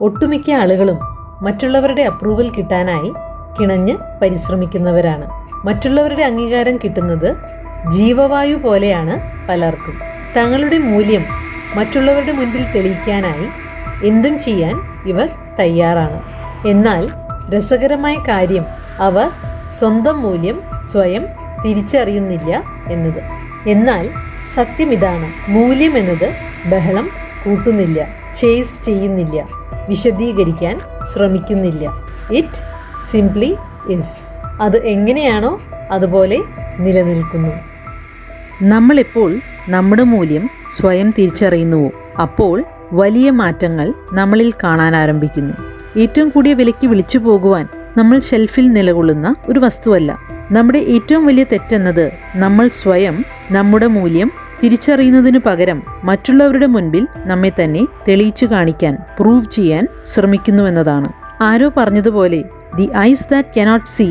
ഒട്ടുമിക്ക ആളുകളും മറ്റുള്ളവരുടെ അപ്രൂവൽ കിട്ടാനായി കിണഞ്ഞ് പരിശ്രമിക്കുന്നവരാണ്. മറ്റുള്ളവരുടെ അംഗീകാരം കിട്ടുന്നത് ജീവവായു പോലെയാണ് പലർക്കും. തങ്ങളുടെ മൂല്യം മറ്റുള്ളവരുടെ മുൻപിൽ തെളിയിക്കാനായി എന്തും ചെയ്യാൻ ഇവർ തയ്യാറാണ്. എന്നാൽ രസകരമായ കാര്യം അവർ സ്വന്തം മൂല്യം സ്വയം തിരിച്ചറിയുന്നില്ല എന്നത്. എന്നാൽ സത്യം ഇതാണ്: മൂല്യം എന്നത് ബഹളം കൂട്ടുന്നില്ല, ചേസ് ചെയ്യുന്നില്ല, വിശദീകരിക്കാൻ ശ്രമിക്കുന്നില്ല. It simply is. അത് എങ്ങനെയാണോ അതുപോലെ നിലനിൽക്കുന്നു. നമ്മളെപ്പോൾ നമ്മുടെ മൂല്യം സ്വയം തിരിച്ചറിയുന്നുവോ അപ്പോൾ വലിയ മാറ്റങ്ങൾ നമ്മളിൽ കാണാൻ ആരംഭിക്കുന്നു. ഏറ്റവും കൂടിയ വിലയ്ക്ക് വിളിച്ചു പോകുവാൻ നമ്മൾ ഷെൽഫിൽ നിലകൊള്ളുന്ന ഒരു വസ്തുവല്ല. നമ്മുടെ ഏറ്റവും വലിയ തെറ്റെന്നത് നമ്മൾ സ്വയം നമ്മുടെ മൂല്യം തിരിച്ചറിയുന്നതിനു പകരം മറ്റുള്ളവരുടെ മുൻപിൽ നമ്മെ തന്നെ തെളിയിച്ചു കാണിക്കാൻ, പ്രൂവ് ചെയ്യാൻ ശ്രമിക്കുന്നുവെന്നതാണ്. ആരോ പറഞ്ഞതുപോലെ, the eyes that cannot see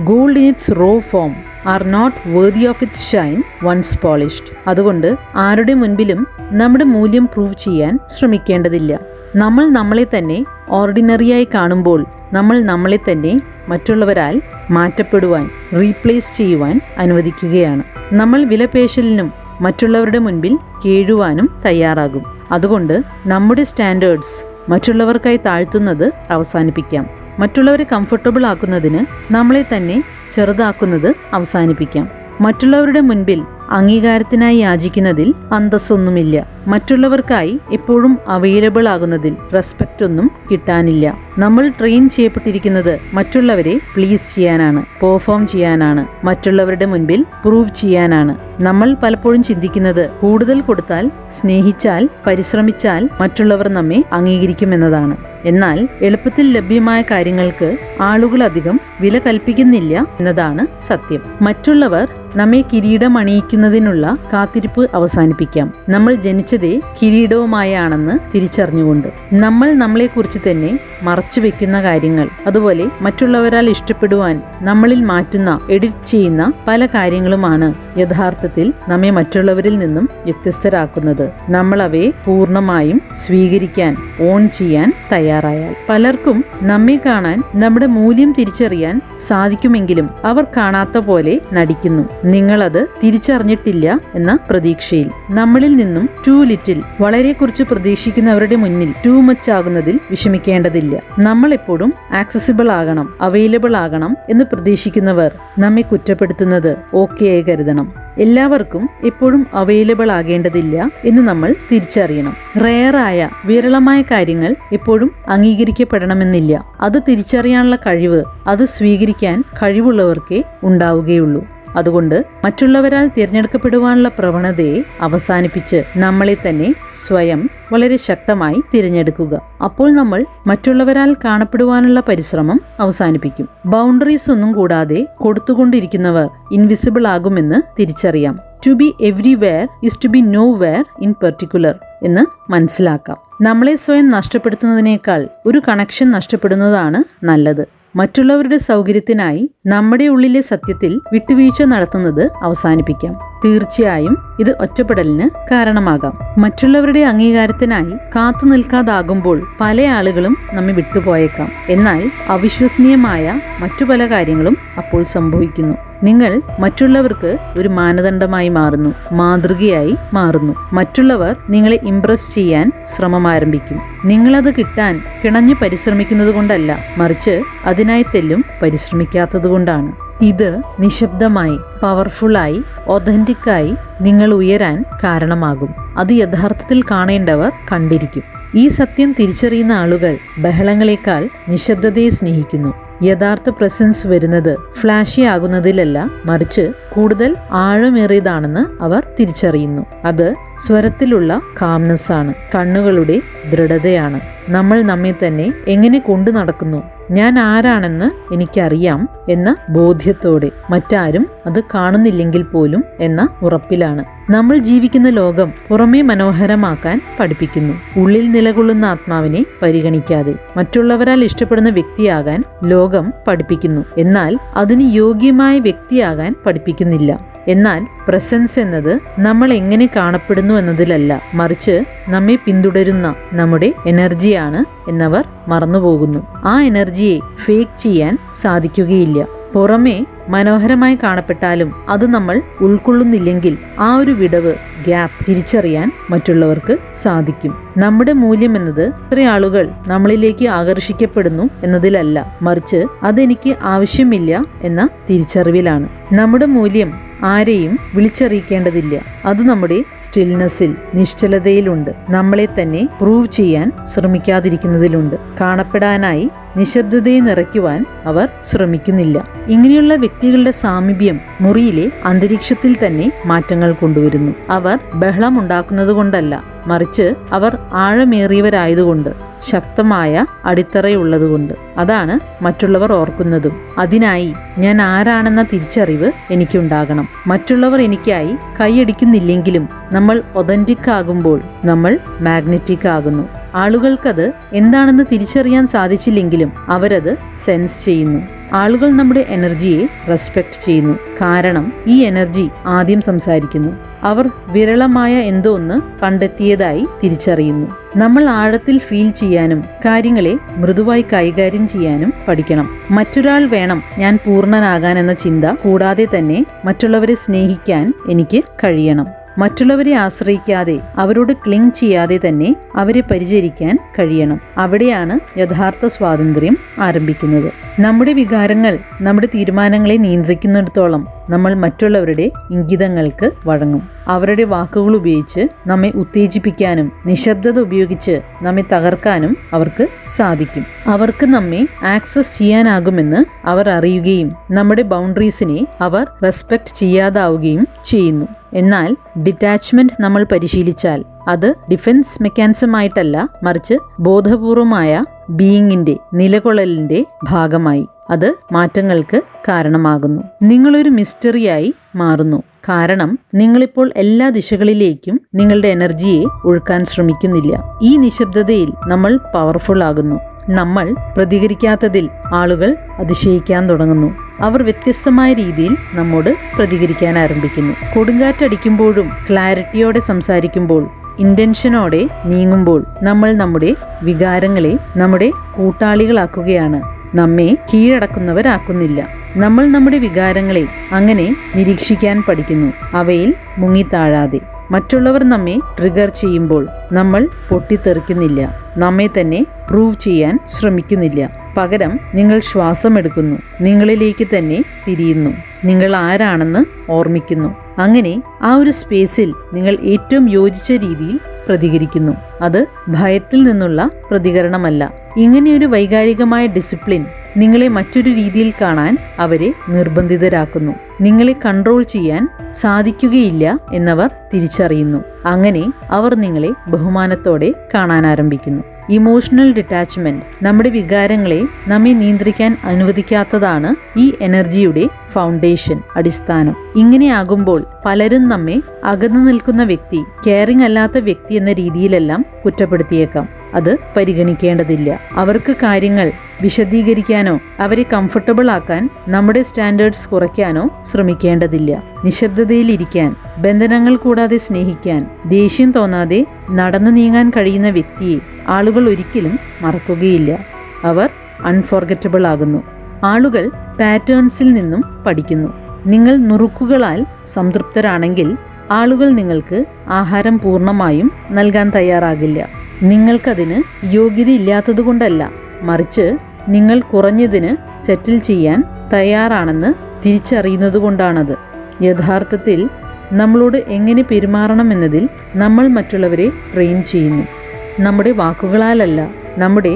gold in its raw form are not worthy of its shine once polished. അതുകൊണ്ട് ആരുടെ മുൻപിലും നമ്മുടെ മൂല്യം പ്രൂവ് ചെയ്യാൻ ശ്രമിക്കേണ്ടതില്ല. നമ്മൾ നമ്മളെ തന്നെ ഓർഡിനറിയായി കാണുമ്പോൾ നമ്മൾ നമ്മളെ തന്നെ മറ്റുള്ളവരാൽ മാറ്റപ്പെടുവാൻ, റീപ്ലേസ് ചെയ്യുവാൻ അനുവദിക്കുകയാണ്. നമ്മൾ വിലപേശലിനും മറ്റുള്ളവരുടെ മുൻപിൽ കീഴുവാനും തയ്യാറാകും. അതുകൊണ്ട് നമ്മുടെ സ്റ്റാൻഡേർഡ്സ് മറ്റുള്ളവർക്കായി താഴ്ത്തുന്നത് അവസാനിപ്പിക്കാം. മറ്റുള്ളവരെ കംഫർട്ടബിൾ ആക്കുന്നതിന് നമ്മളെ തന്നെ ചെറുതാക്കുന്നത് അവസാനിപ്പിക്കാം. മറ്റുള്ളവരുടെ മുൻപിൽ അംഗീകാരത്തിനായി യാചിക്കുന്നതിൽ അന്തസ്സൊന്നുമില്ല. മറ്റുള്ളവർക്കായി എപ്പോഴും അവൈലബിൾ ആകുന്നതിൽ റെസ്പെക്റ്റ് ഒന്നും കിട്ടാനില്ല. നമ്മൾ ട്രെയിൻ ചെയ്യപ്പെട്ടിരിക്കുന്നത് മറ്റുള്ളവരെ പ്ലീസ് ചെയ്യാനാണ്, പെർഫോം ചെയ്യാനാണ്, മറ്റുള്ളവരുടെ മുൻപിൽ പ്രൂവ് ചെയ്യാനാണ്. നമ്മൾ പലപ്പോഴും ചിന്തിക്കുന്നത് കൂടുതൽ കൊടുത്താൽ, സ്നേഹിച്ചാൽ, പരിശ്രമിച്ചാൽ മറ്റുള്ളവർ നമ്മെ അംഗീകരിക്കുമെന്നതാണ്. എന്നാൽ എളുപ്പത്തിൽ ലഭ്യമായ കാര്യങ്ങൾക്ക് ആളുകൾ അധികം വില കൽപ്പിക്കുന്നില്ല എന്നതാണ് സത്യം. മറ്റുള്ളവർ നമ്മെ കിരീടം അണിയിക്കുന്നതിനുള്ള കാത്തിരിപ്പ് അവസാനിപ്പിക്കാം. നമ്മൾ ജനിച്ചതേ കിരീടവുമായാണെന്ന് തിരിച്ചറിഞ്ഞുകൊണ്ട് നമ്മൾ നമ്മളെക്കുറിച്ച് തന്നെ മറച്ചു വെക്കുന്ന കാര്യങ്ങൾ, അതുപോലെ മറ്റുള്ളവരാൽ ഇഷ്ടപ്പെടുവാൻ നമ്മളിൽ മാറ്റുന്ന, എഡിറ്റ് ചെയ്യുന്ന പല കാര്യങ്ങളുമാണ് യഥാർത്ഥത്തിൽ നമ്മെ മറ്റുള്ളവരിൽ നിന്നും വ്യത്യസ്തരാക്കുന്നത്. നമ്മൾ അവയെ പൂർണ്ണമായും സ്വീകരിക്കാൻ, ഓൺ ചെയ്യാൻ തയ്യാറായാൽ. പലർക്കും നമ്മെ കാണാൻ, നമ്മുടെ മൂല്യം തിരിച്ചറിയാൻ സാധിക്കുമെങ്കിലും അവർ കാണാത്ത പോലെ നടിക്കുന്നു. നിങ്ങളത് തിരിച്ചറിഞ്ഞിട്ടില്ല എന്ന പ്രതീക്ഷയിൽ. നമ്മളിൽ നിന്നും ടു ലിറ്റിൽ, വളരെ കുറച്ച് പ്രതീക്ഷിക്കുന്നവരുടെ മുന്നിൽ ടു മച്ച് ആകുന്നതിൽ വിഷമിക്കേണ്ടതില്ല. നമ്മൾ എപ്പോഴും ആക്സസിബിൾ ആകണം, അവൈലബിൾ ആകണം എന്ന് പ്രതീക്ഷിക്കുന്നവർ നമ്മെ കുറ്റപ്പെടുത്തുന്നത് ഓക്കെ ആയി കരുതണം. എല്ലാവർക്കും എപ്പോഴും അവൈലബിൾ ആകേണ്ടതില്ല എന്ന് നമ്മൾ തിരിച്ചറിയണം. റെയറായ, വിരളമായ കാര്യങ്ങൾ എപ്പോഴും അംഗീകരിക്കപ്പെടണമെന്നില്ല. അത് തിരിച്ചറിയാനുള്ള കഴിവ്, അത് സ്വീകരിക്കാൻ കഴിവുള്ളവർക്കേ ഉണ്ടാവുകയുള്ളൂ. അതുകൊണ്ട് മറ്റുള്ളവരാൽ തിരഞ്ഞെടുക്കപ്പെടുവാനുള്ള പ്രവണതയെ അവസാനിപ്പിച്ച് നമ്മളെ തന്നെ സ്വയം വളരെ ശക്തമായി തിരഞ്ഞെടുക്കുക. അപ്പോൾ നമ്മൾ മറ്റുള്ളവരാൽ കാണപ്പെടുവാനുള്ള പരിശ്രമം അവസാനിപ്പിക്കും. ബൗണ്ടറീസ് ഒന്നും കൂടാതെ കൊടുത്തുകൊണ്ടിരിക്കുന്നവർ ഇൻവിസിബിൾ ആകുമെന്ന് തിരിച്ചറിയാം. To be everywhere is to be nowhere in particular എന്ന് മനസ്സിലാക്കാം. നമ്മളെ സ്വയം നഷ്ടപ്പെടുത്തുന്നതിനേക്കാൾ ഒരു കണക്ഷൻ നഷ്ടപ്പെടുന്നതാണ് നല്ലത്. മറ്റുള്ളവരുടെ സൗകര്യത്തിനായി നമ്മുടെ ഉള്ളിലെ സത്യത്തിൽ വിട്ടുവീഴ്ച നടത്തുന്നത് അവസാനിപ്പിക്കാം. തീർച്ചയായും ഇത് ഒറ്റപ്പെടലിന് കാരണമാകാം. മറ്റുള്ളവരുടെ അംഗീകാരത്തിനായി കാത്തു നിൽക്കാതാകുമ്പോൾ പല ആളുകളും നമ്മെ വിട്ടുപോയേക്കാം. എന്നാൽ അവിശ്വസനീയമായ മറ്റു പല കാര്യങ്ങളും അപ്പോൾ സംഭവിക്കുന്നു. നിങ്ങൾ മറ്റുള്ളവർക്ക് ഒരു മാനദണ്ഡമായി മാറുന്നു, മാതൃകയായി മാറുന്നു. മറ്റുള്ളവർ നിങ്ങളെ ഇംപ്രസ് ചെയ്യാൻ ശ്രമം ആരംഭിക്കും. നിങ്ങളത് കിട്ടാൻ കിണഞ്ഞു പരിശ്രമിക്കുന്നത് കൊണ്ടല്ല, മറിച്ച് അതിനായി തെല്ലും പരിശ്രമിക്കാത്തതുകൊണ്ടാണ്. ഇത് നിശബ്ദമായി, പവർഫുള്ളായി, ഒതന്റിക്കായി നിങ്ങൾ ഉയരാൻ കാരണമാകും. അത് യഥാർത്ഥത്തിൽ കാണേണ്ടവർ കണ്ടിരിക്കും. ഈ സത്യം തിരിച്ചറിയുന്ന ആളുകൾ ബഹളങ്ങളെക്കാൾ നിശബ്ദതയെ സ്നേഹിക്കുന്നു. യഥാർത്ഥ പ്രസൻസ് വരുന്നത് ഫ്ലാഷി ആകുന്നതിലല്ല, മറിച്ച് കൂടുതൽ ആഴമേറിയതാണെന്ന് അവർ തിരിച്ചറിയുന്നു. അത് സ്വരത്തിലുള്ള കാംനെസ് ആണ്, കണ്ണുകളുടെ ദൃഢതയാണ്. നമ്മൾ നമ്മെ തന്നെ എങ്ങനെ കൊണ്ടു നടക്കുന്നു, ഞാൻ ആരാണെന്ന് എനിക്കറിയാം എന്ന ബോധ്യത്തോടെ, മറ്റാരും അത് കാണുന്നില്ലെങ്കിൽ പോലും എന്ന ഉറപ്പിലാണ്. നമ്മൾ ജീവിക്കുന്ന ലോകം പുറമേ മനോഹരമാക്കാൻ പഠിപ്പിക്കുന്നു, ഉള്ളിൽ നിലകൊള്ളുന്ന ആത്മാവിനെ പരിഗണിക്കാതെ. മറ്റുള്ളവരാൽ ഇഷ്ടപ്പെടുന്ന വ്യക്തിയാകാൻ ലോകം പഠിപ്പിക്കുന്നു, എന്നാൽ അതിന് യോഗ്യമായ വ്യക്തിയാകാൻ പഠിപ്പിക്കുന്നില്ല. എന്നാൽ പ്രസൻസ് എന്നത് നമ്മൾ എങ്ങനെ കാണപ്പെടുന്നു എന്നതിലല്ല, മറിച്ച് നമ്മെ പിന്തുടരുന്ന നമ്മുടെ എനർജിയാണ് എന്നവർ മറന്നുപോകുന്നു. ആ എനർജിയെ ഫേക്ക് ചെയ്യാൻ സാധിക്കുകയില്ല. പുറമേ മനോഹരമായി കാണപ്പെട്ടാലും അത് നമ്മൾ ഉൾക്കൊള്ളുന്നില്ലെങ്കിൽ ആ ഒരു വിടവ്, ഗ്യാപ്പ് തിരിച്ചറിയാൻ മറ്റുള്ളവർക്ക് സാധിക്കും. നമ്മുടെ മൂല്യം എന്നത് എത്ര ആളുകൾ നമ്മളിലേക്ക് ആകർഷിക്കപ്പെടുന്നു എന്നതിലല്ല, മറിച്ച് അതെനിക്ക് ആവശ്യമില്ല എന്ന തിരിച്ചറിവിലാണ്. നമ്മുടെ മൂല്യം ആരെയും വിളിച്ചറിയിക്കേണ്ടതില്ല. അത് നമ്മുടെ സ്റ്റിൽനെസ്സിൽ, നിശ്ചലതയിലുണ്ട്. നമ്മളെ തന്നെ പ്രൂവ് ചെയ്യാൻ ശ്രമിക്കാതിരിക്കുന്നതിലുണ്ട്. കാണപ്പെടാനായി നിശബ്ദതയെ നിറയ്ക്കുവാൻ അവർ ശ്രമിക്കുന്നില്ല. ഇങ്ങനെയുള്ള വ്യക്തികളുടെ സാമീപ്യം മുറിയിലെ അന്തരീക്ഷത്തിൽ തന്നെ മാറ്റങ്ങൾ കൊണ്ടുവരുന്നു. അവർ ബഹളമുണ്ടാക്കുന്നത് കൊണ്ടല്ല, മറിച്ച് അവർ ആഴമേറിയവരായതുകൊണ്ട്, ശക്തമായ അടിത്തറയുള്ളതുകൊണ്ട്. അതാണ് മറ്റുള്ളവർ ഓർക്കുന്നതും. അതിനായി ഞാൻ ആരാണെന്ന തിരിച്ചറിവ് എനിക്കുണ്ടാകണം. മറ്റുള്ളവർ എനിക്കായി കൈയടിക്കുന്നില്ലെങ്കിലും നമ്മൾ ഒതന്റിക് ആകുമ്പോൾ നമ്മൾ മാഗ്നറ്റിക് ആകുന്നു. ആളുകൾക്കത് എന്താണെന്ന് തിരിച്ചറിയാൻ സാധിച്ചില്ലെങ്കിലും അവരത് സെൻസ് ചെയ്യുന്നു. ആളുകൾ നമ്മുടെ എനർജിയെ റെസ്പെക്ട് ചെയ്യുന്നു. കാരണം ഈ എനർജി ആദ്യം സംസാരിക്കുന്നു. അവർ വിരളമായ എന്തോ ഒന്ന് കണ്ടെത്തിയതായി തിരിച്ചറിയുന്നു. നമ്മൾ ആഴത്തിൽ ഫീൽ ചെയ്യാനും കാര്യങ്ങളെ മൃദുവായി കൈകാര്യം ചെയ്യാനും പഠിക്കണം. മറ്റൊരാൾ വേണം ഞാൻ പൂർണ്ണനാകാൻ എന്ന ചിന്ത കൂടാതെ തന്നെ മറ്റുള്ളവരെ സ്നേഹിക്കാൻ എനിക്ക് കഴിയണം. മറ്റുള്ളവരെ ആശ്രയിക്കാതെ, അവരോട് ക്ലിങ് ചെയ്യാതെ തന്നെ അവരെ പരിചരിക്കാൻ കഴിയണം. അവിടെയാണ് യഥാർത്ഥ സ്വാതന്ത്ര്യം ആരംഭിക്കുന്നത്. നമ്മുടെ വികാരങ്ങൾ നമ്മുടെ തീരുമാനങ്ങളെ നിയന്ത്രിക്കുന്നിടത്തോളം നമ്മൾ മറ്റുള്ളവരുടെ ഇംഗിതങ്ങൾക്ക് വഴങ്ങും. അവരുടെ വാക്കുകൾ ഉപയോഗിച്ച് നമ്മെ ഉത്തേജിപ്പിക്കാനും നിശബ്ദത ഉപയോഗിച്ച് നമ്മെ തകർക്കാനും അവർക്ക് സാധിക്കും. അവർക്ക് നമ്മെ ആക്സസ് ചെയ്യാനാകുമെന്ന് അവർ അറിയുകയും നമ്മുടെ ബൗണ്ടറീസിനെ അവർ റെസ്പെക്ട് ചെയ്യാതാവുകയും ചെയ്യുന്നു. എന്നാൽ ഡിറ്റാച്ച്മെന്റ് നമ്മൾ പരിശീലിച്ചാൽ അത് ഡിഫൻസ് മെക്കാനിസം ആയിട്ടല്ല, മറിച്ച് ബോധപൂർവമായ ബീയിങ്ങിന്റെ, നിലകൊള്ളലിന്റെ ഭാഗമായി അത് മാറ്റങ്ങൾക്ക് കാരണമാകുന്നു. നിങ്ങളൊരു മിസ്റ്ററിയായി മാറുന്നു. കാരണം നിങ്ങളിപ്പോൾ എല്ലാ ദിശകളിലേക്കും നിങ്ങളുടെ എനർജിയെ ഒഴുക്കാൻ ശ്രമിക്കുന്നില്ല. ഈ നിശബ്ദതയിൽ നമ്മൾ പവർഫുൾ ആകുന്നു. നമ്മൾ പ്രതികരിക്കാത്തതിൽ ആളുകൾ അതിശയിക്കാൻ തുടങ്ങുന്നു. അവർ വ്യത്യസ്തമായ രീതിയിൽ നമ്മോട് പ്രതികരിക്കാൻ ആരംഭിക്കുന്നു. കൊടുങ്കാറ്റടിക്കുമ്പോഴും ക്ലാരിറ്റിയോടെ സംസാരിക്കുമ്പോൾ, ഇന്റൻഷനോടെ നീങ്ങുമ്പോൾ നമ്മൾ നമ്മുടെ വികാരങ്ങളെ നമ്മുടെ കൂട്ടാളികളാക്കുകയാണ്, നമ്മെ കീഴടക്കുന്നവരാക്കുന്നില്ല. നമ്മൾ നമ്മുടെ വികാരങ്ങളെ അങ്ങനെ നിരീക്ഷിക്കാൻ പഠിക്കുന്നു, അവയിൽ മുങ്ങിത്താഴാതെ. മറ്റുള്ളവർ നമ്മെ ട്രിഗർ ചെയ്യുമ്പോൾ നമ്മൾ പൊട്ടിത്തെറിക്കുന്നില്ല, നമ്മെ തന്നെ പ്രൂവ് ചെയ്യാൻ ശ്രമിക്കുന്നില്ല. പകരം നിങ്ങൾ ശ്വാസമെടുക്കുന്നു, നിങ്ങളിലേക്ക് തന്നെ തിരിയുന്നു, നിങ്ങൾ ആരാണെന്ന് ഓർമ്മിക്കുന്നു. അങ്ങനെ ആ ഒരു സ്പേസിൽ നിങ്ങൾ ഏറ്റവും യോജിച്ച രീതിയിൽ പ്രതികരിക്കുന്നു. അത് ഭയത്തിൽ നിന്നുള്ള പ്രതികരണമല്ല. ഇങ്ങനെയൊരു വൈകാരികമായ ഡിസിപ്ലിൻ നിങ്ങളെ മറ്റൊരു രീതിയിൽ കാണാൻ അവരെ നിർബന്ധിതരാക്കുന്നു. നിങ്ങളെ കൺട്രോൾ ചെയ്യാൻ സാധിക്കുകയില്ല എന്നവർ തിരിച്ചറിയുന്നു. അങ്ങനെ അവർ നിങ്ങളെ ബഹുമാനത്തോടെ കാണാൻ ആരംഭിക്കുന്നു. ഇമോഷണൽ ഡിറ്റാച്ച്മെന്റ് നമ്മുടെ വികാരങ്ങളെ നമ്മെ നിയന്ത്രിക്കാൻ അനുവദിക്കാത്തതാണ് ഈ എനർജിയുടെ ഫൗണ്ടേഷൻ, അടിസ്ഥാനം. ഇങ്ങനെയാകുമ്പോൾ പലരും നമ്മെ അകന്നു നിൽക്കുന്ന വ്യക്തി, കെയറിംഗ് അല്ലാത്ത വ്യക്തി എന്ന രീതിയിലെല്ലാം കുറ്റപ്പെടുത്തിയേക്കാം. അത് പരിഗണിക്കേണ്ടതില്ല. അവർക്ക് കാര്യങ്ങൾ വിശദീകരിക്കാനോ അവരെ കംഫർട്ടബിൾ ആക്കാൻ നമ്മുടെ സ്റ്റാൻഡേർഡ്സ് കുറയ്ക്കാനോ ശ്രമിക്കേണ്ടതില്ല. നിശബ്ദതയിലിരിക്കാൻ, ബന്ധനങ്ങൾ കൂടാതെ സ്നേഹിക്കാൻ, ദേഷ്യം തോന്നാതെ നടന്നു നീങ്ങാൻ കഴിയുന്ന വ്യക്തിയെ ആളുകൾ ഒരിക്കലും മറക്കുകയില്ല. അവർ അൺഫോർഗറ്റബിൾ ആകുന്നു. ആളുകൾ പാറ്റേൺസിൽ നിന്നും പഠിക്കുന്നു. നിങ്ങൾ നുറുക്കുകളാൽ സംതൃപ്തരാണെങ്കിൽ ആളുകൾ നിങ്ങൾക്ക് ആഹാരം പൂർണ്ണമായും നൽകാൻ തയ്യാറാകില്ല. നിങ്ങൾക്കതിന് യോഗ്യതയില്ലാത്തതുകൊണ്ടല്ല, മറിച്ച് നിങ്ങൾ കുറഞ്ഞതിന് സെറ്റിൽ ചെയ്യാൻ തയ്യാറാണെന്ന് തിരിച്ചറിയുന്നതുകൊണ്ടാണത്. യഥാർത്ഥത്തിൽ നമ്മളോട് എങ്ങനെ പെരുമാറണമെന്നതിൽ നമ്മൾ മറ്റുള്ളവരെ ട്രെയിൻ ചെയ്യുന്നു. നമ്മുടെ വാക്കുകളാലല്ല, നമ്മുടെ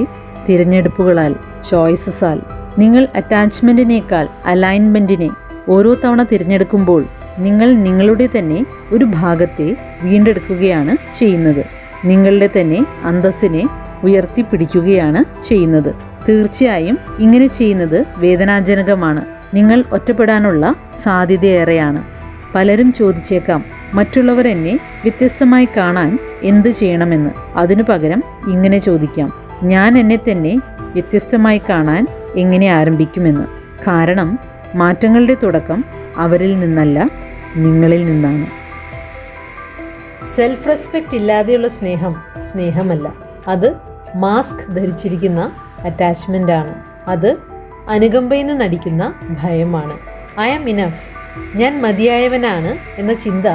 തിരഞ്ഞെടുപ്പുകളാൽ, ചോയ്സസാൽ. നിങ്ങൾ അറ്റാച്ച്മെൻറ്റിനേക്കാൾ അലൈൻമെൻറ്റിനെ ഓരോ തവണ തിരഞ്ഞെടുക്കുമ്പോൾ നിങ്ങൾ നിങ്ങളുടെ തന്നെ ഒരു ഭാഗത്തെ വീണ്ടെടുക്കുകയാണ് ചെയ്യുന്നത്. നിങ്ങളുടെ തന്നെ അന്തസ്സിനെ ഉയർത്തിപ്പിടിക്കുകയാണ് ചെയ്യുന്നത്. തീർച്ചയായും ഇങ്ങനെ ചെയ്യുന്നത് വേദനാജനകമാണ്. നിങ്ങൾ ഒറ്റപ്പെടാനുള്ള സാധ്യതയേറെയാണ്. പലരും ചോദിച്ചേക്കാം, മറ്റുള്ളവർ എന്നെ വ്യത്യസ്തമായി കാണാൻ എന്തു ചെയ്യണമെന്ന്. അതിനു പകരം ഇങ്ങനെ ചോദിക്കാം, ഞാൻ എന്നെ തന്നെ വ്യത്യസ്തമായി കാണാൻ എങ്ങനെ ആരംഭിക്കുമെന്ന്. കാരണം മാറ്റങ്ങളുടെ തുടക്കം അവരിൽ നിന്നല്ല, നിങ്ങളിൽ നിന്നാണ്. സെൽഫ് റെസ്പെക്റ്റ് ഇല്ലാതെയുള്ള സ്നേഹം സ്നേഹമല്ല. അത് മാസ്ക് ധരിച്ചിരിക്കുന്ന അറ്റാച്ച്മെൻ്റ് ആണ്. അത് അനുകമ്പയെന്ന് നടിക്കുന്ന ഭയമാണ്. ഐ ആം ഇനഫ്, ഞാൻ മതിയായവനാണ് എന്ന ചിന്ത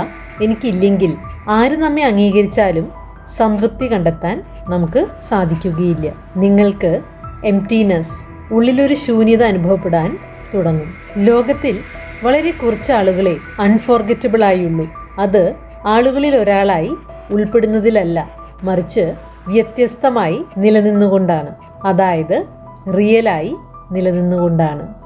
എനിക്കില്ലെങ്കിൽ ആര് നമ്മെ അംഗീകരിച്ചാലും സംതൃപ്തി കണ്ടെത്താൻ നമുക്ക് സാധിക്കുകയില്ല. നിങ്ങൾക്ക് എംപ്റ്റീനെസ്, ഉള്ളിലൊരു ശൂന്യത അനുഭവപ്പെടാൻ തുടങ്ങും. ലോകത്തിൽ വളരെ കുറച്ച് ആളുകളെ അൺഫോർഗറ്റബിൾ ആയുള്ളൂ. അത് ആളുകളിൽ ഒരാളായി ഉൾപ്പെടുന്നതിലല്ല, മറിച്ച് വ്യത്യസ്തമായി നിലനിന്നുകൊണ്ടാണ്. അതായത് റിയലായി നിലനിന്നുകൊണ്ടാണ്.